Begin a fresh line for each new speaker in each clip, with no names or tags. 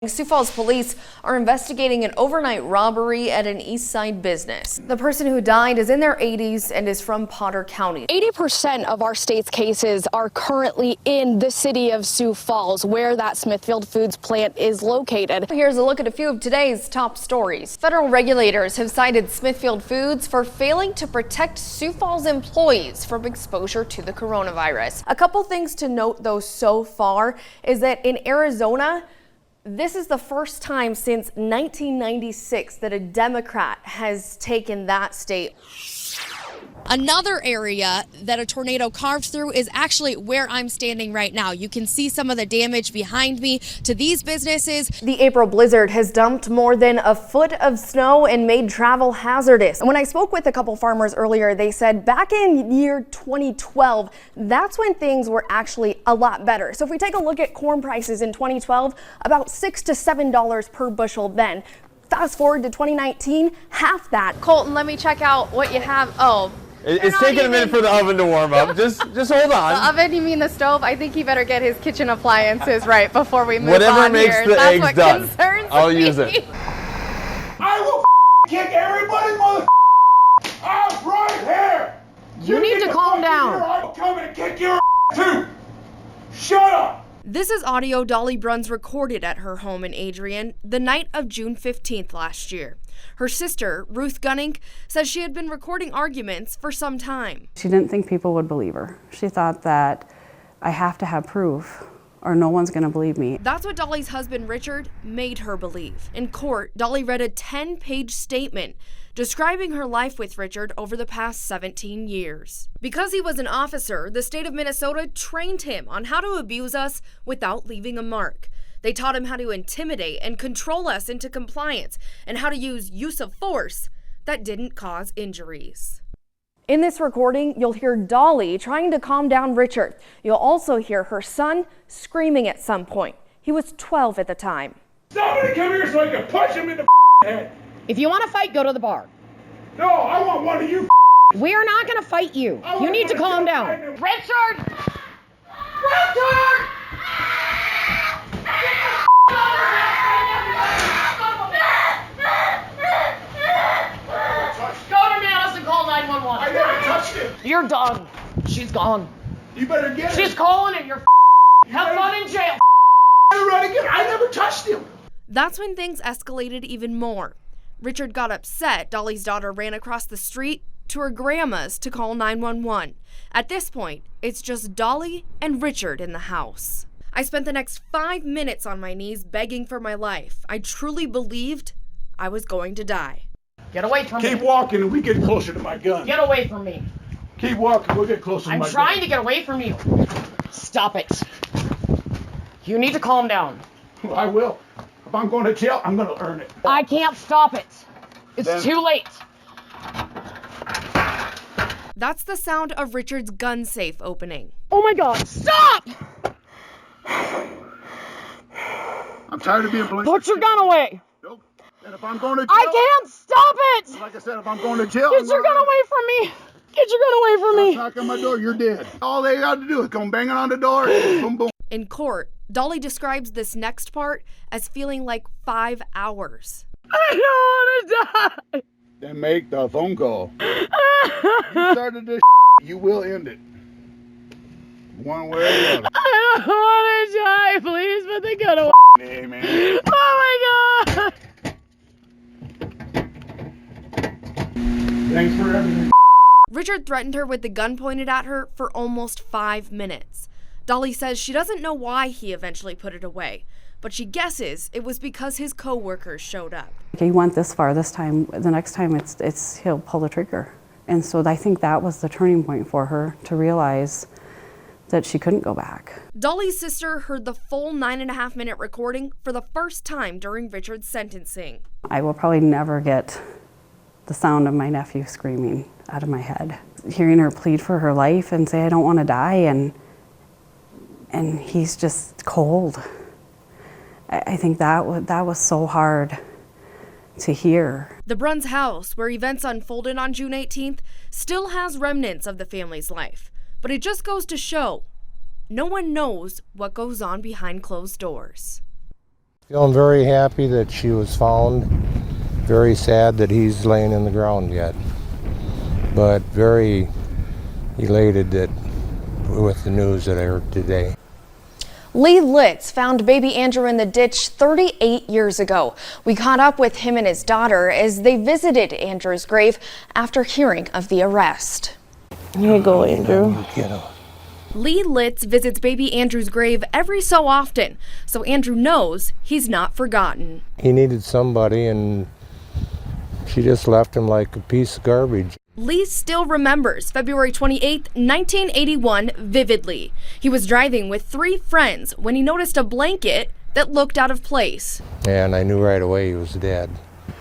Sioux Falls police are investigating an overnight robbery at an East Side business. The person who died is in their 80s and is from Potter County.
80% of our state's cases are currently in the city of Sioux Falls, where that Smithfield Foods plant is located.
Here's a look at a few of today's top stories. Federal regulators have cited Smithfield Foods for failing to protect Sioux Falls employees from exposure to the coronavirus. A couple things to note, though, so far is that in Arizona, this is the first time since 1996 that a Democrat has taken that state.
Another area that a tornado carved through is actually where I'm standing right now. You can see some of the damage behind me to these businesses.
The April blizzard has dumped more than a foot of snow and made travel hazardous. And when I spoke with a couple farmers earlier, they said back in year 2012, that's when things were actually a lot better. So if we take a look at corn prices in 2012, about $6 to $7 per bushel then. Fast forward to 2019, half that. Colton, let me check out what you have. Oh.
It's taking a minute for the oven to warm up. Just hold on.
The oven, you mean the stove? I think he better get his kitchen appliances right before we move
Whatever
on
makes
here.
the
That's
eggs
what
done.
concerns
I'll
me.
use it.
I will kick everybody, I'm right here.
You need to calm down.
I'm coming to kick your too. Shut up.
This is audio Dolly Bruns recorded at her home in Adrian the night of June 15th last year. Her sister, Ruth Gunning, says she had been recording arguments for some time.
She didn't think people would believe her. She thought that I have to have proof or no one's going to believe me.
That's what Dolly's husband, Richard, made her believe. In court, Dolly read a 10-page statement describing her life with Richard over the past 17 years. Because he was an officer, the state of Minnesota trained him on how to abuse us without leaving a mark. They taught him how to intimidate and control us into compliance and how to use of force that didn't cause injuries. In this recording, you'll hear Dolly trying to calm down Richard. You'll also hear her son screaming at some point. He was 12 at the time.
Somebody come here so I can punch him in the head.
If you want to fight, go to the bar.
No, I want one of you.
We are not going to fight you. You need to calm down. Richard! Richard! Go to Dallas and call 911.
I never touched him.
You're done. She's gone.
You better get
She's
it.
calling it. You're have fun in jail.
I never touched him.
That's when things escalated even more. Richard got upset. Dolly's daughter ran across the street to her grandma's to call 911. At this point, it's just Dolly and Richard in the house. I spent the next 5 minutes on my knees begging for my life. I truly believed I was going to die.
Get away from me.
Keep walking and we get closer to my gun.
Get away from me.
Keep walking, we'll get closer to
I'm
my gun.
trying to get away from you. Stop it. You need to calm down.
I will. If I'm going to jail, I'm going to earn it.
I can't stop it. It's
Then-
too late.
That's the sound of Richard's gun safe opening.
Oh my God, stop!
I'm tired of being blamed.
Put your gun away.
Nope. And if I'm going to jail,
I can't stop it.
like I said, if I'm going to jail,
Get your gun away from me. Get your gun away from me.
Knock on my door, you're dead. All they got to do is come banging on the door, boom, boom.
In court, Dolly describes this next part as feeling like 5 hours.
I don't want to die.
Then make the phone call. You started this, you will end it. One way or the other.
I don't want to die. Please put the gun away.
Hey, man.
Oh my God.
Thanks for everything.
Richard threatened her with the gun pointed at her for almost 5 minutes. Dolly says she doesn't know why he eventually put it away, but she guesses it was because his co-workers showed up.
He went this far this time. The next time it's he'll pull the trigger. And so I think that was the turning point for her to realize that she couldn't go back.
Dolly's sister heard the full 9.5-minute recording for the first time during Richard's sentencing.
I will probably never get the sound of my nephew screaming out of my head. Hearing her plead for her life and say, I don't want to die, and he's just cold. I think that was so hard to hear.
The Bruns house, where events unfolded on June 18th, still has remnants of the family's life. But it just goes to show, no one knows what goes on behind closed doors.
Feeling very happy that she was found. Very sad that he's laying in the ground yet. But very elated that with the news that I heard today.
Lee Litz found baby Andrew in the ditch 38 years ago. We caught up with him and his daughter as they visited Andrew's grave after hearing of the arrest.
Here you go, Andrew.
Lee Litz visits baby Andrew's grave every so often, so Andrew knows he's not forgotten.
He needed somebody, and she just left him like a piece of garbage.
Lee still remembers February 28, 1981 vividly. He was driving with 3 friends when he noticed a blanket that looked out of place.
And I knew right away he was dead.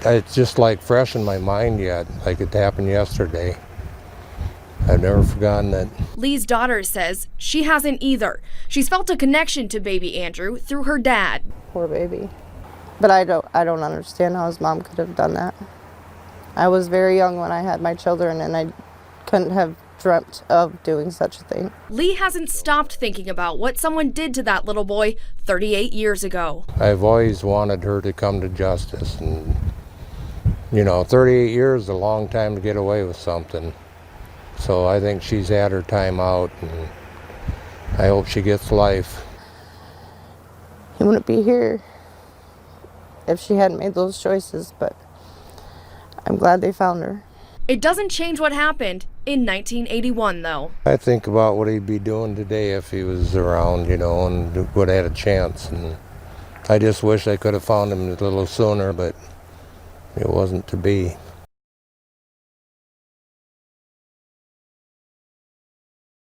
It's just like fresh in my mind yet, like it happened yesterday. I've never forgotten it.
Lee's daughter says she hasn't either. She's felt a connection to baby Andrew through her dad.
Poor baby. But I don't understand how his mom could have done that. I was very young when I had my children, and I couldn't have dreamt of doing such a thing.
Lee hasn't stopped thinking about what someone did to that little boy 38 years ago.
I've always wanted her to come to justice, and 38 years is a long time to get away with something. So I think she's had her time out, and I hope she gets life.
He wouldn't be here if she hadn't made those choices, but I'm glad they found her.
It doesn't change what happened in 1981, though.
I think about what he'd be doing today if he was around, and would have had a chance. And I just wish I could have found him a little sooner, but it wasn't to be.